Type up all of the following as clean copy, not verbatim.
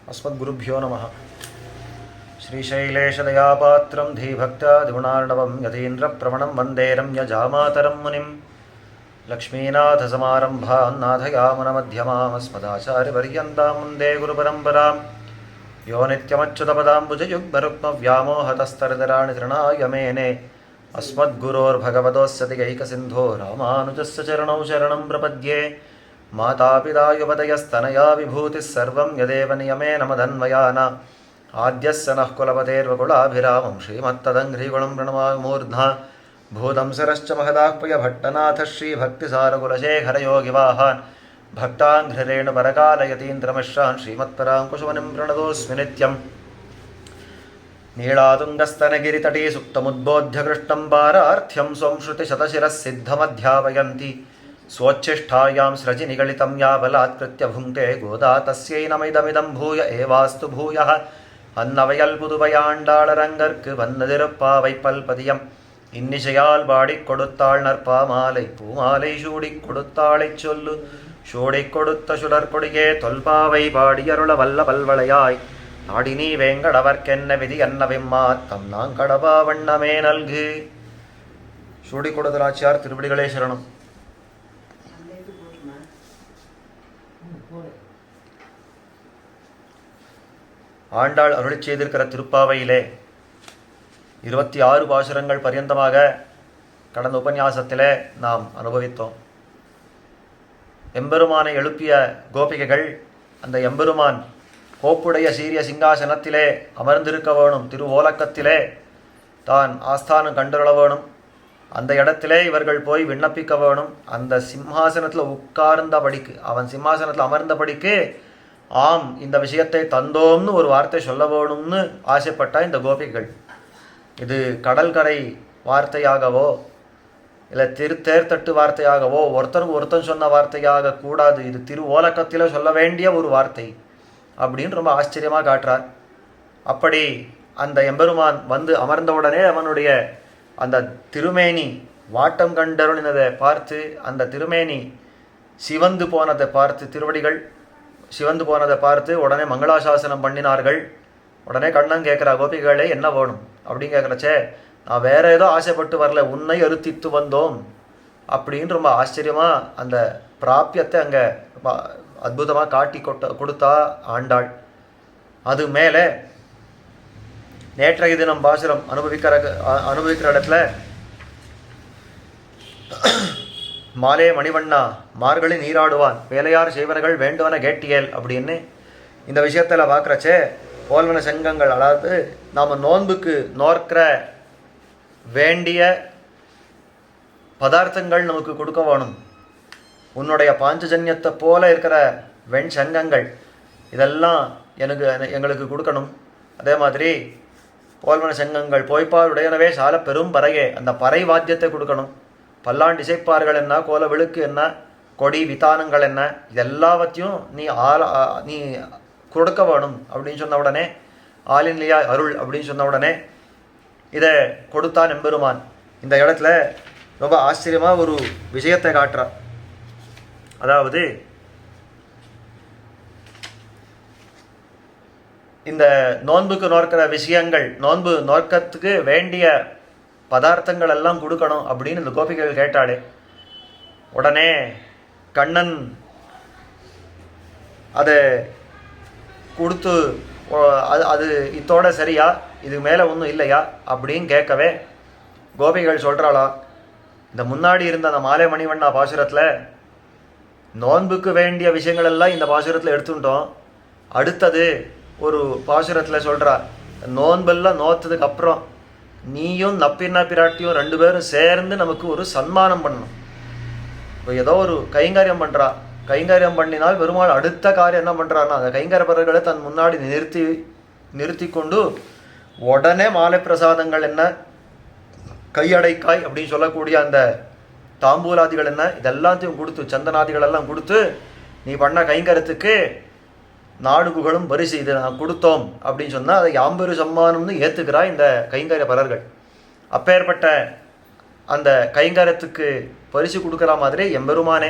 अस्मद्गुरुभ्यो नमः। श्रीशैलेशदयापात्रं धीभक्तादिगुणार्णवं यतीन्द्रप्रवणं वन्दे रम्यजामातरं मुनिं लक्ष्मीनाथसमारम्भान् नाथयामुनमध्यमामस्मदाचार्यपर्यन्तां वन्दे गुरुपरम्परां यो नित्यमच्युतपदाम्बुजयुग्मरुक्मव्यामोहतस्तरतराणि तृणाय मेने अस्मद्गुरोर्भगवतोऽस्य दिगैकसिन्धो रामानुजस्य चरणौ शरणं प्रपद्ये। मातापिता युवतयस्तनया विभूतिः सर्वं यदेव नियमेन मदन्वयान आद्यस्य नः कुलपतेर्वकुलाभिरामं श्रीमत्तदङ्घ्रिगुणं प्रणमामि मूर्ध्ना भूतं सरश्च महदाह्वयभट्टनाथः श्रीभक्तिसारकुलशेखरयोगिवाहान् भक्ताङ्घ्रिरेणुपरकालयतीन्द्रमिश्रान् श्रीमत्पराङ्कुशमुनिं प्रणतोऽस्मि नित्यम्। नीलातुङ्गस्तनगिरितटी सुप्तमुद्बोध्य कृष्णं पारार्थ्यं स्वं श्रुतिशतशिरः सिद्धमध्यापयन्ति स्वोच्छिष्ठायां स्रजिनिगलितं या बलात्कृत्य भुङ्क्ते गोदा तस्यै नमिदमिदं भूय एवास्तु भूयः अन्नवयल புதுவையாண்டாளரங்கற்கு வந்ததிருப்பாவை பல்பதியம் இன்னிசையால் பாடிக் கொடுத்தாள் நற்பாமாலை பூமாலை சூடிக் கொடுத்தாளைச் சொல்லு சூடிக் கொடுத்த சுடற்கொடியே தொல்பாவை பாடியருள வல்ல பல்வளையாய் நாடினி வேங்கடவர்க்கென்ன விதி என்னவிம்மாத்தம் நாங்கடவா வண்ணமே நல்கு. சூடிக் கொடுத்தலாச்சியார் திருவடிகளே சரணம். ஆண்டாள் அருளி செய்திருக்கிற திருப்பாவையிலே 26 பாசுரங்கள் பர்யந்தமாக கடந்த உபன்யாசத்திலே நாம் அனுபவித்தோம். எம்பெருமானை எழுப்பிய கோபிகைகள் அந்த எம்பெருமான் கோப்புடைய சீரிய சிங்காசனத்திலே அமர்ந்திருக்க வேணும், திருவோலக்கத்திலே தான் ஆஸ்தானம் கண்டுள்ள வேணும், அந்த இடத்திலே இவர்கள் போய் விண்ணப்பிக்க வேணும். அந்த சிம்மாசனத்தில் உட்கார்ந்தபடிக்கு அவன் சிம்மாசனத்தில் அமர்ந்தபடிக்கு ஆம் இந்த விஷயத்தை தந்தோம்னு ஒரு வார்த்தை சொல்ல வேணும்னு ஆசைப்பட்ட இந்த கோபிகள். இது கடற்கரை வார்த்தையாகவோ இல்லை தேர்தட்டு வார்த்தையாகவோ ஒருத்தருக்கு ஒருத்தன் சொன்ன வார்த்தையாக கூடாது, இது திரு ஓலக்கத்தில் சொல்ல வேண்டிய ஒரு வார்த்தை அப்படின்னு ரொம்ப ஆச்சரியமாக காட்டுறார். அப்படி அந்த எம்பெருமான் வந்து அமர்ந்தவுடனே அவனுடைய அந்த திருமேனி வாட்டம் கண்டருளினதை பார்த்து, அந்த திருமேனி சிவந்து போனதை பார்த்து, திருவடிகள் சிவந்து போனதை பார்த்து உடனே மங்களாசாசனம் பண்ணினார்கள். உடனே கண்ணன் கேட்குறா, கோபிகளே என்ன வேணும் அப்படின்னு கேட்குறச்சே, நான் வேற ஏதோ ஆசைப்பட்டு வரல, உன்னை அறுத்தித்து வந்தோம் அப்படின்னு ரொம்ப ஆச்சரியமாக அந்த பிராப்பியத்தை அங்கே அற்புதமாக காட்டி கொடுத்தா ஆண்டாள். அது மேலே நேற்றைய தினம் பாசுரம் அனுபவிக்கிற இடத்துல மாலே மணிவண்ணா மார்கழி நீராடுவான் வேலையார் செய்வர்கள் வேண்டுவன கேட்டியல் அப்படின்னு இந்த விஷயத்தில் பார்க்குறச்சே போல்வன சங்கங்கள், அதாவது நாம் நோன்புக்கு நோக்கிற வேண்டிய பதார்த்தங்கள் நமக்கு கொடுக்க வேணும். உன்னுடைய பாஞ்சஜன்யத்தை போல இருக்கிற வெண் சங்கங்கள் இதெல்லாம் எங்களுக்கு கொடுக்கணும். அதே மாதிரி போல்வன சங்கங்கள் போய்ப்பார் உடையனவே சால பெரும் பறையே, அந்த பறை வாத்தியத்தை கொடுக்கணும். பல்லாண்டு இசைப்பார்கள் என்ன, கோல விழுக்கு என்ன, கொடி விதானங்கள் என்ன, இதெல்லாவற்றையும் நீ கொடுக்க வேணும் அப்படின்னு சொன்ன உடனே, ஆலின்லியா அருள் அப்படின்னு சொன்ன உடனே இதை கொடுத்தான் எம்பெருமான். இந்த இடத்துல ரொம்ப ஆச்சரியமாக ஒரு விஷயத்தை காட்டுறார். அதாவது இந்த நோன்புக்கு நோக்கிற விஷயங்கள், நோன்பு நோக்கத்துக்கு வேண்டிய பதார்த்தங்கள் எல்லாம் கொடுக்கணும் அப்படின்னு இந்த கோபிகள் கேட்டாளே, உடனே கண்ணன் அதை கொடுத்து அது இத்தோட சரியா, இது மேலே ஒன்றும் இல்லையா அப்படின்னு கேட்கவே கோபிகள் சொல்கிறாளா, இந்த முன்னாடி இருந்த அந்த மாலை மணிவண்ணா பாசுரத்தில் நோன்புக்கு வேண்டிய விஷயங்கள் எல்லாம் இந்த பாசுரத்தில் எடுத்துட்டோம். அடுத்தது ஒரு பாசுரத்தில் சொல்கிறா, நோன்பெல்லாம் நோத்ததுக்கு அப்புறம் நீயும் நப்பின்னா பிராட்டியும் 2 பேரும் சேர்ந்து நமக்கு ஒரு சன்மானம் பண்ணணும். இப்போ ஏதோ ஒரு கைங்கரியம் பண்ணுறா, கைங்கரியம் பண்ணினால் பெருமாள் அடுத்த காரியம் என்ன பண்ணுறாருன்னா, அந்த கைங்கரப்பர்களை தன் முன்னாடி நிறுத்தி கொண்டு உடனே மாலை பிரசாதங்கள் என்ன, கையடைக்காய் அப்படின்னு சொல்லக்கூடிய அந்த தாம்பூலாதிகள் என்ன, இதெல்லாத்தையும் கொடுத்து, சந்தனாதிகள் எல்லாம் கொடுத்து, நீ பண்ண கைங்கரத்துக்கு நாடு புகழும் பரிசு இது நான் கொடுத்தோம் அப்படின்னு சொன்னால் அதை யாம்பெரு சம்மானம்னு ஏற்றுக்கிறா இந்த கைங்கரிய பரர்கள். அப்பேற்பட்ட அந்த கைங்கரத்துக்கு பரிசு கொடுக்குற மாதிரி எம்பெருமானே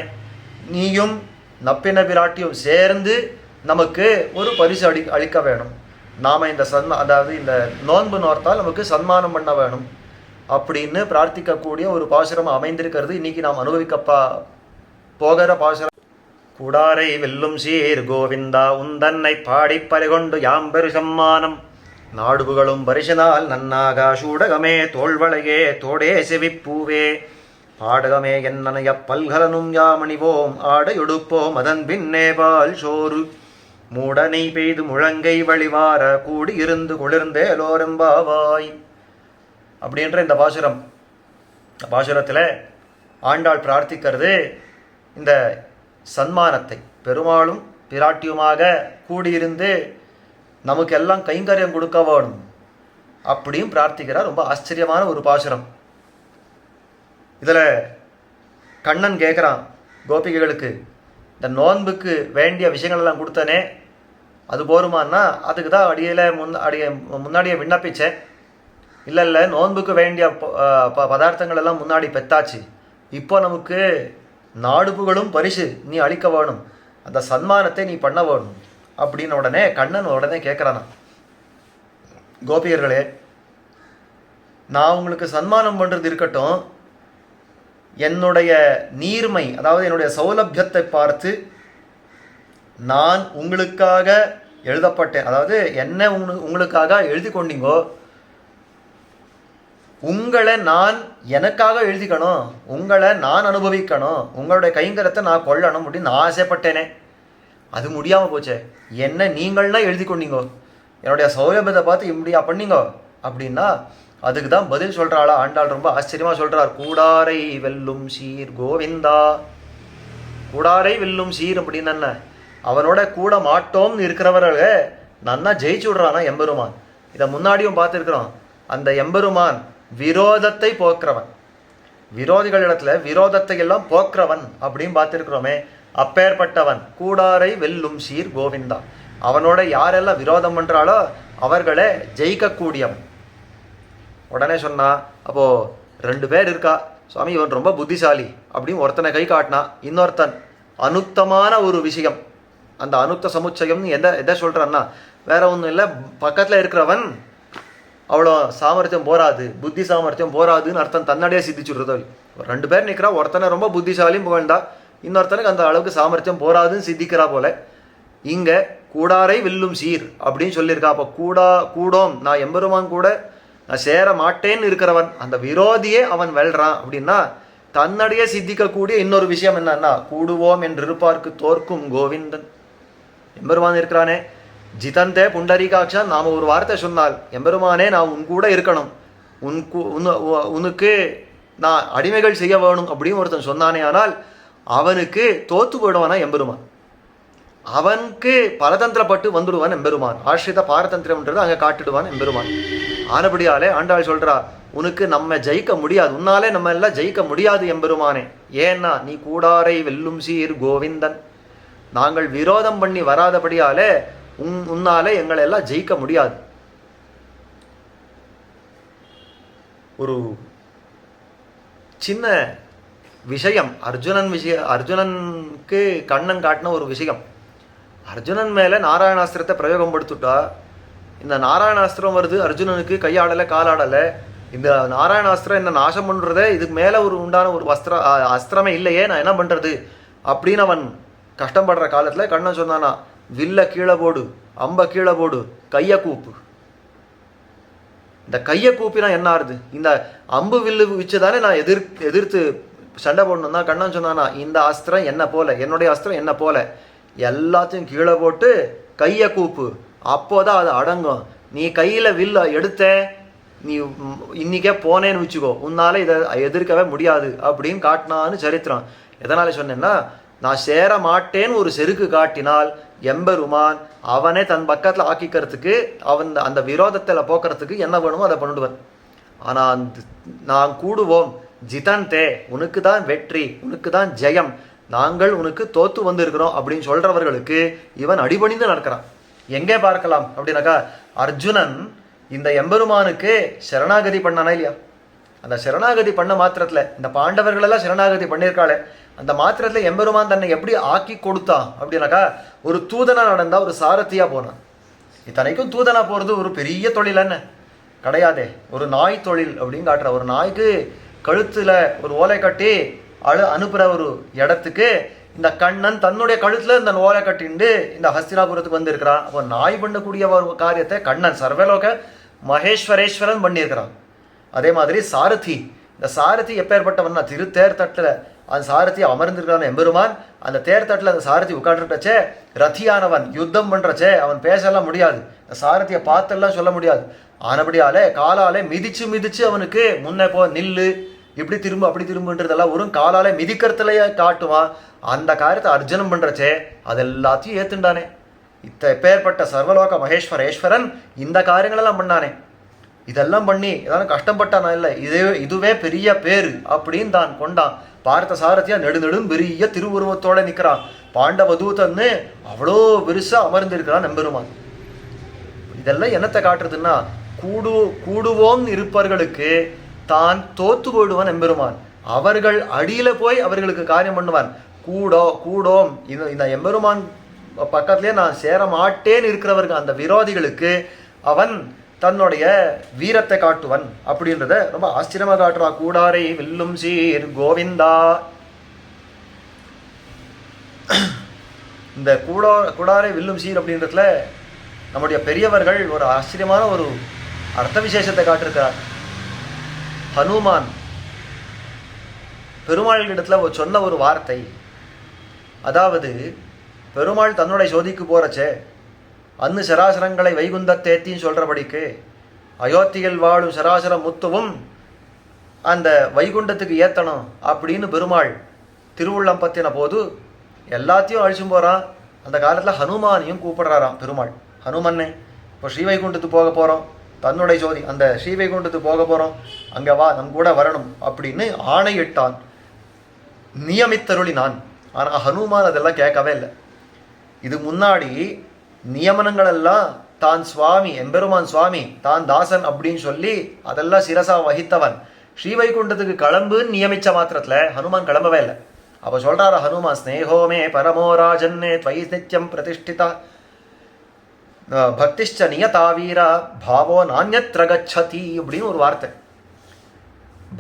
நீயும் நப்பின பிராட்டியும் சேர்ந்து நமக்கு ஒரு பரிசு அளிக்க வேணும், நாம் இந்த அதாவது இந்த நோன்பு நோர்த்தால் நமக்கு சன்மானம் பண்ண வேணும் அப்படின்னு பிரார்த்திக்கக்கூடிய ஒரு பாசுரம் அமைந்திருக்கிறது இன்னைக்கு நாம் அனுபவிக்கப்பா போகிற பாசுரம். கூடாரை வெல்லும் சீர் கோவிந்தா உந்தன்னை பாடி பறிகொண்டு யாம்பெரு சம்மானம் நாடுபுகளும் பரிசனால் நன்னாகா சூடகமே தோள்வளையே தோடே செவிப்பூவே பாடகமே என்னனைய பல்கலனும் யாமணிவோம் ஆடையொடுப்போம் அதன் பின்னே பால் சோறு மூடனை பெய்து முழங்கை வழிவார கூடியிருந்து குளிர்ந்தேலோரெம்பாவாய் அப்படின்ற இந்த பாசுரத்தில் ஆண்டாள் பிரார்த்திக்கிறது இந்த சன்மானத்தை. பெருமாளும் பிராட்டியுமாக கூடியிருந்து நமக்கெல்லாம் கைங்கரியம் கொடுக்க வேணும் அப்படியும் பிரார்த்திக்கிறார். ரொம்ப ஆச்சரியமான ஒரு பாசுரம். இதில் கண்ணன் கேட்குறான் கோபிகைகளுக்கு, இந்த நோன்புக்கு வேண்டிய விஷயங்கள் எல்லாம் கொடுத்தனே அது போருமான்னா, அதுக்கு தான் முன்னாடியே விண்ணப்பிச்சேன். இல்லை நோன்புக்கு வேண்டிய பதார்த்தங்கள் எல்லாம் முன்னாடி பெத்தாச்சு, இப்போ நமக்கு நாடுபுகளும் பரிசு நீ அளிக்க வேணும், அந்த சன்மானத்தை நீ பண்ண வேணும் அப்படின்னு உடனே கண்ணன் உடனே கேட்குறானா, கோபிகர்களே நான் உங்களுக்கு சன்மானம் பண்ணுறது இருக்கட்டும், என்னுடைய நீர்மை அதாவது என்னுடைய சௌலபியத்தை பார்த்து நான் உங்களுக்காக எழுதப்பட்டேன், அதாவது என்ன உங்களுக்காக எழுதி கொண்டீங்கோ, உங்களை நான் எனக்காக எழுதிக்கணும், உங்களை நான் அனுபவிக்கணும், உங்களுடைய கைங்கரத்தை நான் கொள்ளணும் அப்படின்னு நான் ஆசைப்பட்டேனே, அது முடியாமல் போச்சே, என்ன நீங்கள்னா எழுதி கொண்டீங்கோ, என்னுடைய சௌலபியத்தை பார்த்து இப்படியா பண்ணீங்கோ அப்படின்னா அதுக்கு தான் பதில் சொல்கிறாளா ஆண்டாள். ரொம்ப ஆச்சரியமாக சொல்கிறார். கூடாரை வெல்லும் சீர் கோவிந்தா. கூடாரை வெல்லும் சீர் அப்படின்னு என்ன, அவனோட கூட மாட்டோம்னு இருக்கிறவர்களே நன்னா ஜெயிச்சு விடுறானா எம்பெருமான். இதை முன்னாடியும் பார்த்துருக்குறோம். அந்த எம்பெருமான் விரோதத்தை போக்குறவன், விரோதிகளிடத்துல விரோதத்தை எல்லாம் போக்குறவன் அப்படின்னு பார்த்துருக்குறோமே. அப்பேற்பட்டவன் கூடாரை வெல்லும் சீர் கோவிந்தா. அவனோட யாரெல்லாம் விரோதம் பண்ணுறாளோ அவர்களை ஜெயிக்கக்கூடியவன். உடனே சொன்னா, அப்போது 2 பேர் இருக்கா சுவாமி, இவன் ரொம்ப புத்திசாலி அப்படின்னு ஒருத்தனை கை காட்டினா, இன்னொருத்தன் அனுத்தமான ஒரு விஷயம், அந்த அனுத்த சமுச்சயம்னு எதை சொல்கிறான்னா வேற ஒன்றும் இல்லை, பக்கத்தில் இருக்கிறவன் அவ்வளோ சாமர்த்தியம் போராது, புத்தி சாமர்த்தியம் போராதுன்னு அர்த்தம் தன்னடியே சித்திச்சுடுறது. 2 பேர் நிற்கிறா, ஒருத்தனை ரொம்ப புத்திசாலியும் புகழ்ந்தா, இன்னொருத்தனுக்கு அந்த அளவுக்கு சாமர்த்தியம் போராதுன்னு சித்திக்கிறா போல. இங்கே கூடாரை வெல்லும் சீர் அப்படின்னு சொல்லியிருக்கா. அப்போ கூடோம் நான் எம்பெருமான் கூட நான் சேர மாட்டேன்னு இருக்கிறவன், அந்த விரோதியே அவன் வெல்றான் அப்படின்னா தன்னடியே சித்திக்கக்கூடிய இன்னொரு விஷயம் என்னன்னா, கூடுவோம் என்று இருப்பார்க்கு தோற்கும் கோவிந்தன். எம்பெருமான் இருக்கிறானே, ஜிதந்தே புண்டரீகாட்சா, நாம் ஒரு வார்த்தை சொன்னால் எம்பெருமானே நான் உன் கூட இருக்கணும், உனக்கு நான் அடிமைகள் செய்ய வேணும் அப்படின்னு ஒருத்தன் சொன்னானே, ஆனால் அவனுக்கு தோத்து போயிடுவானா எம்பெருமான், அவனுக்கு பரதந்திரப்பட்டு வந்துடுவான் எம்பெருமான். ஆசிரித பாரதந்திரம்ன்றது அங்கே காட்டிடுவான் எம்பெருமான். ஆனபடியாலே ஆண்டாள் சொல்றா, உனக்கு நம்ம ஜெயிக்க முடியாது, உன்னாலே நம்ம எல்லாம் ஜெயிக்க முடியாது எம்பெருமானே. ஏன்னா நீ கூடாரை வெல்லும் சீர் கோவிந்தன், நாங்கள் விரோதம் பண்ணி வராதபடியாலே உன்னாலே எங்களை எல்லாம் ஜெயிக்க முடியாது. ஒரு சின்ன விஷயம், அர்ஜுனனுக்கு கண்ணன் காட்டின ஒரு விஷயம். அர்ஜுனன் மேலே நாராயணாஸ்திரத்தை பிரயோகம் படுத்துட்டா, இந்த நாராயணாஸ்திரம் வருது, அர்ஜுனனுக்கு கையாடலை காலாடலை, இந்த நாராயணாஸ்திரம் என்ன நாசம் பண்ணுறதே, இதுக்கு மேலே உண்டான ஒரு அஸ்திரமே இல்லையே, நான் என்ன பண்ணுறது அப்படின்னு அவன் கஷ்டப்படுற காலத்தில் கண்ணன் சொன்னானா, வில்ல கீழே போடு, அம்ப கீழே போடு, கையை கூப்பு. இந்த கையை கூப்பினா என்ன ஆறுது, இந்த அம்பு வில்லு வச்சு தானே நான் எதிர்த்து சண்டை போடணும் தான் கண்ணன் சொன்னானா, இந்த அஸ்திரம் என்ன போல, என்னுடைய அஸ்திரம் என்ன போல, எல்லாத்தையும் கீழே போட்டு கையை கூப்பு, அப்போதான் அது அடங்கும். நீ கையில் வில்ல எடுத்த, நீ இன்னைக்கே போனேன்னு வச்சுக்கோ, உன்னால இதை எதிர்க்கவே முடியாது அப்படின்னு காட்டினான்னு சரித்திரம். எதனால சொன்னேன்னா, நான் சேர மாட்டேன்னு ஒரு செருக்கு காட்டினால் எம்பெருமான் அவனே தன் பக்கத்தில் ஆக்கிக்கிறதுக்கு, அந்த விரோதத்தில் போக்குறதுக்கு என்ன வேணுமோ அதை பண்ணிடுவன். ஆனால் நான் கூடுவோம் ஜிதந்தே, உனக்கு தான் வெற்றி, உனக்கு தான் ஜெயம், நாங்கள் உனக்கு தோத்து வந்திருக்கிறோம் அப்படின்னு சொல்றவர்களுக்கு இவன் அடிபணிந்து நடக்கிறான். எங்கே பார்க்கலாம் அப்படின்னாக்கா, அர்ஜுனன் இந்த எம்பெருமானுக்கு சரணாகதி பண்ணானா இல்லையா, அந்த சரணாகதி பண்ண மாத்திரத்தில் இந்த பாண்டவர்களெல்லாம் சரணாகதி பண்ணியிருக்காளே, அந்த மாத்திரத்தில் எம்பெருமான் தன்னை எப்படி ஆக்கி கொடுத்தான் அப்படின்னாக்கா, ஒரு தூதனா நடந்தா ஒரு சாரதியா போனான். இத்தனைக்கும் தூதனா போறது ஒரு பெரிய தொழில் என்ன கிடையாதே, ஒரு நாய் தொழில் அப்படின்னு காட்டுற. ஒரு நாய்க்கு கழுத்துல ஒரு ஓலை கட்டி அனுப்புற ஒரு இடத்துக்கு இந்த கண்ணன் தன்னுடைய கழுத்துல இந்த ஓலை கட்டிண்டு இந்த ஹஸ்தினாபுரத்துக்கு வந்திருக்கிறான். அப்போ நாய் பண்ணக்கூடிய ஒரு காரியத்தை கண்ணன் சர்வலோக மகேஸ்வரேஸ்வரன் பண்ணியிருக்கிறான். அதே மாதிரி சாரதி, இந்த சாரதி எப்பேற்பட்டவன்னா, திரு தேர்தட்டில் அந்த சாரதி அமர்ந்திருக்கிறான் எம்பெருமான். அந்த தேர்தட்டில் அந்த சாரதி உட்காந்துருக்கச்சே, ரத்தியானவன் யுத்தம் பண்றச்சே அவன் பேசலாம் முடியாது, இந்த சாரதியை பார்த்தெல்லாம் சொல்ல முடியாது. ஆனபடியாலே காலாலே மிதிச்சு மிதிச்சு அவனுக்கு முன்னே போ, நில்லு, இப்படி திரும்ப அப்படி திரும்புன்றதெல்லாம் ஒரு காலாலே மிதிக்கிறதுலையே காட்டுவான். அந்த காரியத்தை அர்ஜுனம் பண்றச்சே அதெல்லாத்தையும் ஏத்துண்டானே. எப்பேற்பட்ட சர்வலோக மகேஸ்வரேஸ்வரன் இந்த காரியங்களெல்லாம் பண்ணானே. இதெல்லாம் பண்ணி ஏதாவது கஷ்டப்பட்டானா இல்லை, இதுவே பெரிய பேரு அப்படின்னு தான் கொண்டான். பார்த்த சாரதியா நெடுநெடும் பெரிய திருவுருவத்தோட நிற்கிறான். பாண்டவதூதன்னு அவ்வளோ பெருசா அமர்ந்திருக்கிறான் எம்பெருமான். இதெல்லாம் என்னத்தை காட்டுறதுன்னா, கூடுவோம் இருப்பவர்களுக்கு தான் தோத்து போயிடுவான் எம்பெருமான். அவர்கள் அடியில போய் அவர்களுக்கு காரியம் பண்ணுவான். கூடோம் இந்த எம்பெருமான் பக்கத்திலே நான் சேர மாட்டேன்னு இருக்கிறவர்கள், அந்த விரோதிகளுக்கு அவன் தன்னுடைய வீரத்தை காட்டுவன் அப்படின்றத ரொம்ப ஆச்சரியமா காட்டுறா. கூடாரை வில்லும் சீர் கோவிந்தா. இந்த கூடாரை வில்லும் சீர் அப்படின்றதுல நம்முடைய பெரியவர்கள் ஒரு ஆச்சரியமான ஒரு அர்த்த விசேஷத்தை காட்டிருக்கிறார். ஹனுமான் பெருமாள் இடத்துல சொன்ன ஒரு வார்த்தை, அதாவது பெருமாள் தன்னுடைய சோதிக்கு போறச்சே அன்னு சராசரங்களை வைகுந்தத்தேத்தின்னு சொல்றபடிக்கு அயோத்தியில் வாழும் சராசர முத்துவும் அந்த வைகுண்டத்துக்கு ஏத்தணும் அப்படின்னு பெருமாள் திருவுள்ளம் பத்தின போது எல்லாத்தையும் அழிச்சும் போறான். அந்த காலத்துல ஹனுமானையும் கூப்பிடுறாராம் பெருமாள். ஹனுமன்னே, இப்போ ஸ்ரீவைகுண்டத்துக்கு போக போறோம், தன்னுடைய ஜோதி அந்த ஸ்ரீவைகுண்டத்துக்கு போக போறோம், அங்க வா, நம் கூட வரணும் அப்படின்னு ஆணையிட்டான், நியமித்தருளினான். ஆனா ஹனுமான் அதெல்லாம் கேட்கவே இல்லை. இது முன்னாடி நியமனங்கள் எல்லாம் தான் சுவாமி, எம்பெருமான் சுவாமி, தான் தாசன் அப்படின்னு சொல்லி அதெல்லாம் சிரசா வகித்தவன். ஸ்ரீவைகுண்டத்துக்கு கிளம்புன்னு நியமிச்ச மாத்திரத்துல ஹனுமான் கிளம்பவே இல்லை. அப்ப சொல்றாரு ஹனுமான், ஸ்னேகோமே பரமோ ராஜன்னே த்வை நித்யம் பிரதிஷ்டிதா பக்திஷ்ச நியதா வீரா பாவோ நான்யத்ர கச்சதி அப்படின்னு ஒரு வார்த்தை.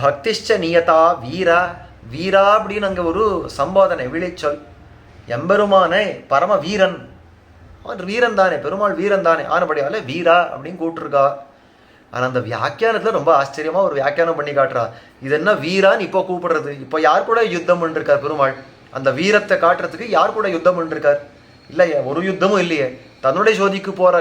பக்திஷ்ச நியதா வீரா, வீரா அப்படின்னு அங்க ஒரு சம்போதனை விழிச்சொல். எம்பெருமானே பரம வீரன், அவன் வீரன் தானே, பெருமாள் வீரன் தானே, ஆனபடியால வீரா அப்படின்னு கூப்பிட்டுருக்கா. ஆனால் அந்த வியாக்கியானத்தில் ரொம்ப ஆச்சரியமா ஒரு வியாக்கியானம் பண்ணி காட்டுறா. இது என்ன வீரான்னு இப்போ கூப்பிடுறது? இப்போ யார் கூட யுத்தம் பண்ணிருக்கார் பெருமாள்? அந்த வீரத்தை காட்டுறதுக்கு யார் கூட யுத்தம் பண்ணிருக்கார்? இல்லையே, ஒரு யுத்தமும் இல்லையே. தன்னுடைய சோதிக்கு போற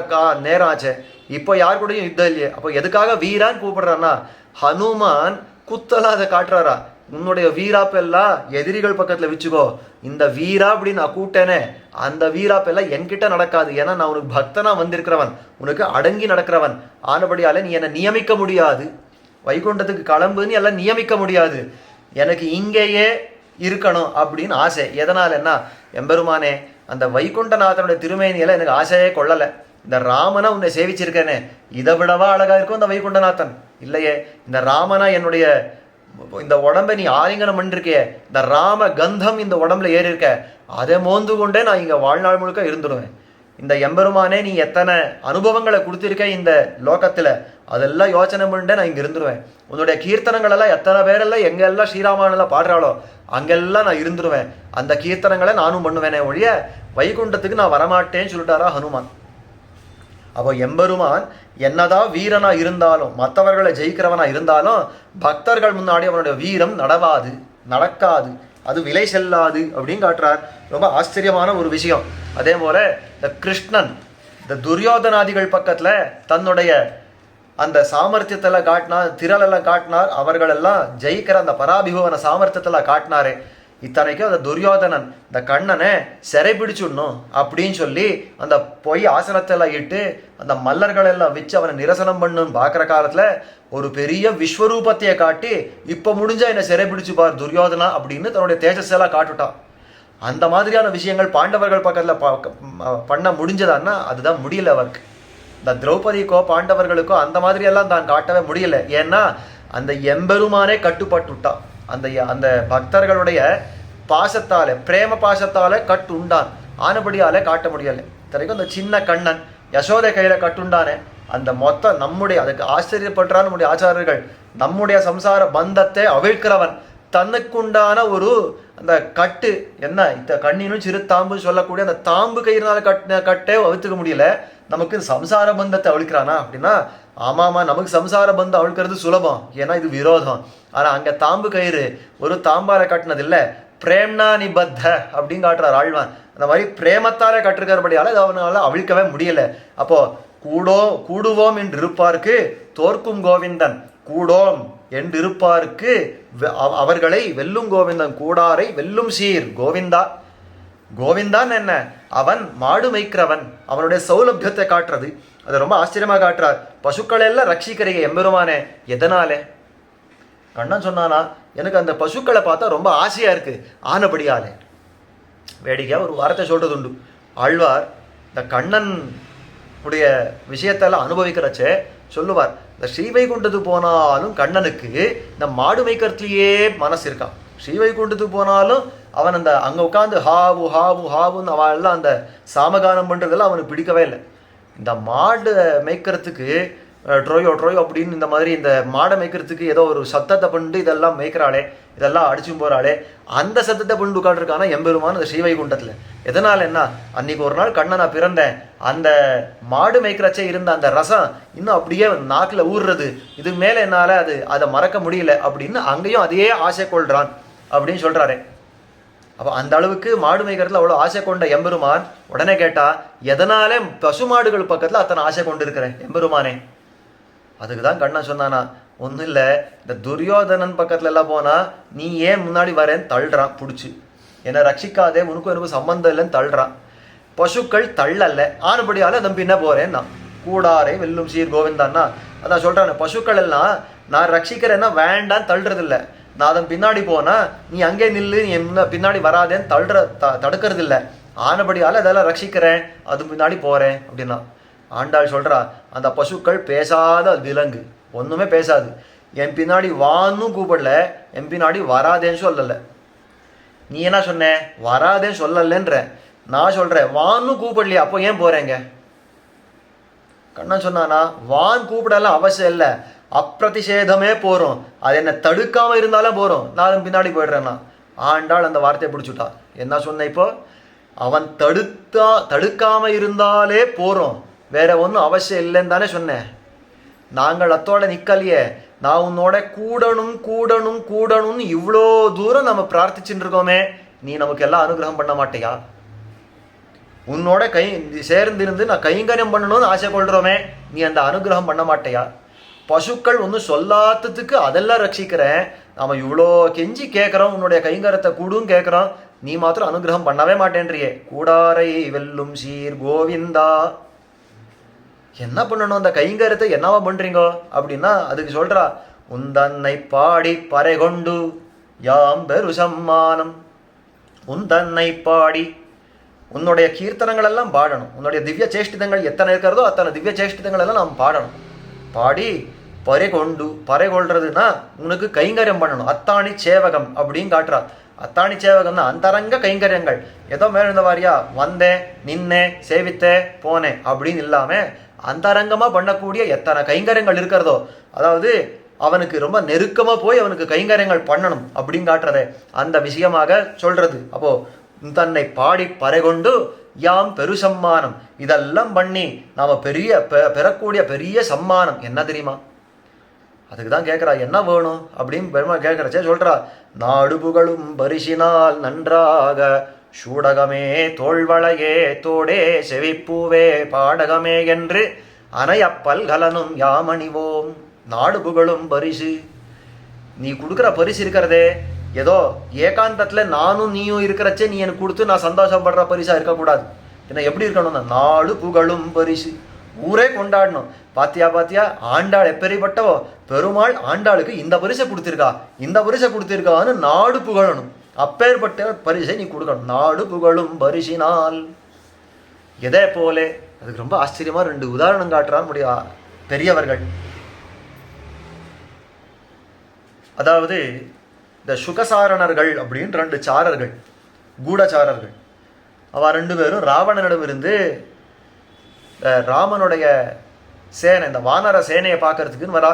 நேரம் ஆச்சே, இப்போ யார் கூடயும் யுத்தம் இல்லையே. அப்போ எதுக்காக வீரான்னு கூப்பிடுறான்னா, ஹனுமான் குத்தலா அதை காட்டுறாரா, உன்னுடைய வீராப்பெல்லாம் எதிரிகள் பக்கத்துல வச்சுக்கோ, இந்த வீரா அப்படின்னு நான் கூட்டேனே அந்த வீராப்பெல்லாம் என்கிட்ட நடக்காது. ஏன்னா நான் உனக்கு பக்தனா வந்திருக்கிறவன், உனக்கு அடங்கி நடக்கிறவன். ஆனபடியால நீ என்னை நியமிக்க முடியாது, வைகுண்டத்துக்கு கிளம்புன்னு எல்லாம் நியமிக்க முடியாது, எனக்கு இங்கேயே இருக்கணும் அப்படின்னு ஆசை. எதனால என்ன, எம்பெருமானே அந்த வைகுண்டநாதனுடைய திருமேனியில எனக்கு ஆசையே கொள்ளலை. இந்த ராமனை உன்னை சேவிச்சிருக்கேனே, இதை விடவா அழகா இருக்கும் இந்த வைகுண்டநாதன்? இல்லையே, இந்த ராமனா என்னுடைய இந்த உடம்பை நீ ஆலிங்கனம் பண்ணிருக்கே, இந்த ராம கந்தம் இந்த உடம்புல ஏறி இருக்க, அதை மோந்து கொண்டே நான் இங்க வாழ்நாள் முழுக்க இருந்துடுவேன். இந்த எம்பெருமானே நீ எத்தனை அனுபவங்களை கொடுத்திருக்க இந்த லோகத்துல, அதெல்லாம் யோசனை பண்ணிட்டே நான் இங்க இருந்துருவேன். உன்னுடைய கீர்த்தனங்கள் எல்லாம் எத்தனை பேரெல்லாம் எங்கெல்லாம் ஸ்ரீராமானெல்லாம் பாடுறாளோ அங்கெல்லாம் நான் இருந்துருவேன். அந்த கீர்த்தனங்களை நானும் பண்ணுவேனே ஒழிய வைகுண்டத்துக்கு நான் வரமாட்டேன்னு சொல்லிட்டாரா ஹனுமான். அப்போ எம்பெருமான் என்னதான் வீரனா இருந்தாலும், மற்றவர்களை ஜெயிக்கிறவனா இருந்தாலும், பக்தர்கள் முன்னாடி அவனுடைய வீரம் நடக்காது, அது விலை செல்லாது அப்படின்னு காட்டுறார். ரொம்ப ஆச்சரியமான ஒரு விஷயம். அதே போல இந்த கிருஷ்ணன் இந்த துரியோதனாதிகள் பக்கத்துல தன்னுடைய அந்த சாமர்த்தியத்தெல்லாம் காட்டினார், திரளெல்லாம் காட்டினார், அவர்களெல்லாம் ஜெயிக்கிற அந்த பராபிபவன சாமர்த்தியத்தெல்லாம் காட்டினாரே. இத்தனைக்கும் அந்த துரியோதனன் இந்த கண்ணனை சிறை பிடிச்சுடணும் அப்படின்னு சொல்லி அந்த பொய் ஆசனத்தெல்லாம் இட்டு அந்த மல்லர்கள் எல்லாம் வச்சு அவனை நிரசனம் பண்ணுன்னு பார்க்குற காலத்துல ஒரு பெரிய விஸ்வரூபத்தையை காட்டி, இப்போ முடிஞ்சா என்னை சிறை பிடிச்சு பார் துரியோதனா அப்படின்னு தன்னுடைய தேஜஸ் எல்லாம் காட்டுட்டான். அந்த மாதிரியான விஷயங்கள் பாண்டவர்கள் பக்கத்தில் பண்ண முடிஞ்சதான்னா அதுதான் முடியல அவருக்கு. இந்த திரௌபதிக்கோ பாண்டவர்களுக்கோ அந்த மாதிரி எல்லாம் தான் காட்டவே முடியல. ஏன்னா அந்த எம்பெருமானே கட்டுப்பட்டுட்டான். அந்த பக்தர்களுடைய பாசத்தாலே பிரேம பாசத்தாலே கட்டுண்டான், ஆனபடியாலே காட்ட முடியலை. இத்தனைக்கும் அந்த சின்ன கண்ணன் யசோதை கையில கட்டுண்டானே, அந்த மொத்த நம்முடைய, அதுக்கு ஆச்சரியப்படுறான் நம்முடைய ஆச்சாரியர்கள், நம்முடைய சம்சார பந்தத்தை அவிழ்க்கிறவன், தன்னுக்குண்டான ஒரு அந்த கட்டு என்ன, இந்த கண்ணினும் சிறு தாம்பு சொல்லக்கூடிய அந்த தாம்பு கயிறுனால கட்டே அவிழ்த்துக்க முடியல, நமக்கு சம்சார பந்தத்தை அவிழ்க்கிறானா அப்படின்னா, ஆமாமா நமக்கு சம்சார பந்தம் அவிழ்க்கிறது சுலபம், ஏன்னா இது விரோதம். ஆனா அங்க தாம்பு கயிறு ஒரு தாம்பால கட்டினது இல்லை, பிரேம்னா நிபத்த அப்படின்னு காட்டுறார் ஆழ்வான். அந்த மாதிரி பிரேமத்தாலே கட்டிருக்கிறபடியால அது அவனால அவிழ்க்கவே முடியல. அப்போ கூடுவோம் என்று இருப்பார்க்கு தோற்கும் கோவிந்தன், கூடோம் என்று இருப்பார்க்கு அவர்களை வெல்லும் கோவிந்தன், கூடாரை வெல்லும் சீர் கோவிந்தா. கோவிந்தான் என்ன, அவன் மாடு மேய்க்கிறவன், அவனுடைய சௌலபியத்தை காட்டுறது. அதை ரொம்ப ஆச்சரியமாக காட்டுறார். பசுக்களை எல்லாம் ரட்சிக்கிறீங்க எம்பெருமானே, எதனாலே? கண்ணன் சொன்னானா, எனக்கு அந்த பசுக்களை பார்த்தா ரொம்ப ஆசையா இருக்கு, ஆனபடியாலே. வேடிக்கையா ஒரு வார்த்தை சொல்றது உண்டு ஆழ்வார், இந்த கண்ணன் உடைய விஷயத்தெல்லாம் அனுபவிக்கிறச்சே சொல்லுவார், இந்த ஸ்ரீவைகுண்டத்துக்கு போனாலும் கண்ணனுக்கு இந்த மாடு மேய்க்கிறதுலையே மனசு இருக்கான். ஸ்ரீவைகுண்டத்துக்கு போனாலும் அவன் அந்த அங்கே உட்காந்து ஹாவு ஹாவு ஹாவுன்னு அவன் எல்லாம் அந்த சாமகானம் பண்ணுறதெல்லாம் அவனுக்கு பிடிக்கவே இல்லை. இந்த மாடு மேய்க்கிறதுக்கு ட்ரோயோ ட்ரோயோ அப்படின்னு இந்த மாதிரி இந்த மாடை மேய்க்கிறதுக்கு ஏதோ ஒரு சத்தத்தை பண்ணிட்டு இதெல்லாம் மேய்க்கிறாளே, இதெல்லாம் அடிச்சும் போகிறாளே, அந்த சத்தத்தை பண்ணிட்டு உட்காந்துருக்கானா எம்பெருமான் அந்த ஸ்ரீவைகுண்டத்தில். எதனால் என்ன, அன்னைக்கு ஒரு நாள் கண்ணன் நான் பிறந்தேன், அந்த மாடு மேய்க்கிறச்சே இருந்த அந்த ரசம் இன்னும் அப்படியே நாக்கில் ஊறுறது, இதுக்கு மேலே என்னால் அதை மறக்க முடியல அப்படின்னு அங்கேயும் அதையே ஆசை கொள்றான் அப்படின்னு சொல்கிறாரே. அப்போ அந்த அளவுக்கு மாடு மேய்க்கிறதுல அவ்வளோ ஆசை கொண்ட எம்பெருமான் உடனே கேட்டா, எதனாலே பசு மாடுகள் பக்கத்தில் அத்தனை ஆசை கொண்டு இருக்கிறேன் எம்பெருமானே? அதுக்கு தான் கண்ணன் சொன்னானா, ஒன்றும் இல்லை, இந்த துரியோதனன் பக்கத்துல எல்லாம் போனால் நீ ஏன் முன்னாடி வரேன்னு தள்ளுறான் பிடிச்சி, என்னை ரட்சிக்காதே, உனக்கும் எனக்கு சம்பந்தம் இல்லைன்னு தள்ளுறான். பசுக்கள் தள்ளல்ல, ஆனபடியால் அதன் பின்ன போகிறேன்னா, கூடாரை வெல்லும் சீர் கோவிந்தான்னா அதான் சொல்கிறான். பசுக்கள் எல்லாம் நான் ரட்சிக்கிறேன்னா வேண்டான்னு தள்ளுறதில்லை, நான் அதன் பின்னாடி போனால் நீ அங்கே நில்லு, நீ பின்னாடி வராதேன்னு தடுக்கிறது இல்லை, ஆனபடியால் அதெல்லாம் ரட்சிக்கிறேன், அது பின்னாடி போகிறேன் அப்படின்னா. ஆண்டாள் சொல்கிறா, அந்த பசுக்கள் பேசாத விலங்கு, ஒன்றுமே பேசாது. என் பின்னாடி வான்னு கூப்பிடல, என் பின்னாடி வராதேன்னு சொல்லலை. நீ என்ன சொன்ன, வராதேன்னு சொல்லலைன்ற, நான் சொல்கிறேன் வான்னு கூப்பிடலையா, அப்போ ஏன் போகிறேங்க? கண்ணன் சொன்னானா, வான் கூப்பிடலாம் அவசியம் இல்லை, அப்பிரதிஷேதமே போகிறோம், அது என்னை தடுக்காமல் இருந்தாலும் போகிறோம், நான் பின்னாடி போயிடுறேன்னா. ஆண்டாள் அந்த வார்த்தையை பிடிச்சுட்டா. என்ன சொன்ன இப்போ, அவன் தடுக்காமல் இருந்தாலே போகிறோம், வேற ஒன்றும் அவசியம் இல்லைன்னு தானே சொன்னேன். நாங்கள் அத்தோட நிற்கலையே, நான் உன்னோட கூடணும் கூடணும் கூடணும்னு இவ்வளோ தூரம் நம்ம பிரார்த்திச்சுட்டு இருக்கோமே, நீ நமக்கு எல்லாம் அனுகிரகம் பண்ண மாட்டியா? உன்னோட சேர்ந்திருந்து நான் கைங்கரியம் பண்ணணும்னு ஆசை கொள்கிறோமே, நீ அந்த அனுகிரகம் பண்ண மாட்டியா? பசுக்கள் ஒன்றும் சொல்லாததுக்கு அதெல்லாம் ரட்சிக்கிறேன், நாம் இவ்வளோ கெஞ்சி கேட்குறோம், உன்னுடைய கைங்கரத்தை கூடும் கேட்குறோம், நீ மாத்திரம் அனுகிரகம் பண்ணவே மாட்டேன்றியே. கூடாரை வெல்லும் சீர் கோவிந்தா. என்ன பண்ணணும், அந்த கைங்கரத்தை என்னவா பண்ணுறீங்கோ அப்படின்னா, அதுக்கு சொல்கிறா, உந்தன்னை பாடி பறை கொண்டு யாம் பெரு சம்மானம். உந்தன்னை பாடி, உன்னுடைய கீர்த்தனங்கள் எல்லாம் பாடணும், உன்னுடைய திவ்ய சேஷ்டிதங்கள் எத்தனை இருக்கிறதோ அத்தனை திவ்ய சேஷ்டிதங்கள் எல்லாம் நாம் பாடணும். பாடி பறை கொண்டு, பறை கொள்றதுன்னா உனக்கு கைங்கரியம் பண்ணணும், அத்தாணி சேவகம் அப்படின்னு காட்டுறா. அத்தாணி சேவகம்னா அந்தரங்க கைங்கரியங்கள், ஏதோ மேலிருந்த வாரியா வந்தேன் நின்னேன் சேவித்தேன் போனேன் அப்படின்னு இல்லாமல் அந்தரங்கமாக பண்ணக்கூடிய எத்தனை கைங்கரியங்கள் இருக்கிறதோ, அதாவது அவனுக்கு ரொம்ப நெருக்கமாக போய் அவனுக்கு கைங்கரியங்கள் பண்ணணும் அப்படின்னு காட்டுறதே அந்த விஷயமாக சொல்றது. அப்போ தன்னை பாடி பறை கொண்டு யாம் பெரு சம்மானம், இதெல்லாம் பண்ணி நாம் பெறக்கூடிய பெரிய சம்மானம் என்ன தெரியுமா? அதுக்கு தான் கேட்குறா, என்ன வேணும் அப்படின்னு பெருமாள் கேட்குறச்சே சொல்கிறா, நாடு புகழும் பரிசினால் நன்றாக சூடகமே தோள்வளையே தோடே செவிப்பூவே பாடகமே என்று அனையப்பல் கலனும் யாமணிவோம். நாடு புகழும் பரிசு, நீ கொடுக்குற பரிசு இருக்கிறதே ஏதோ ஏகாந்தத்தில் நானும் நீயும் இருக்கிறச்சே நீ எனக்கு கொடுத்து நான் சந்தோஷப்படுற பரிசாக இருக்கக்கூடாது. என்ன எப்படி இருக்கணும்னா, நாடு புகழும் பரிசு, ஊரே கொண்டாடணும். பாத்தியா பாத்தியா ஆண்டாள் எப்பேற்பட்டவோ, பெருமாள் ஆண்டாளுக்கு இந்த பரிசை கொடுத்திருக்கா இந்த பரிசை கொடுத்திருக்கான்னு நாடு புகழணும். அப்பேற்பட்ட பரிசை நீ கொடுக்கணும். நாடு புகழும் பரிசினால் எதே போலே. அதுக்கு ரொம்ப ஆச்சரியமா 2 உதாரணம் காட்டுறான்னு முடியா பெரியவர்கள். அதாவது இந்த சுகசாரணர்கள் அப்படின்னு 2 சாரர்கள், கூடச்சாரர்கள். அவ 2 பேரும் ராவணனிடமிருந்து ராமனுடைய சேனை, இந்த வானர சேனையை பார்க்கறதுக்குன்னு வரா.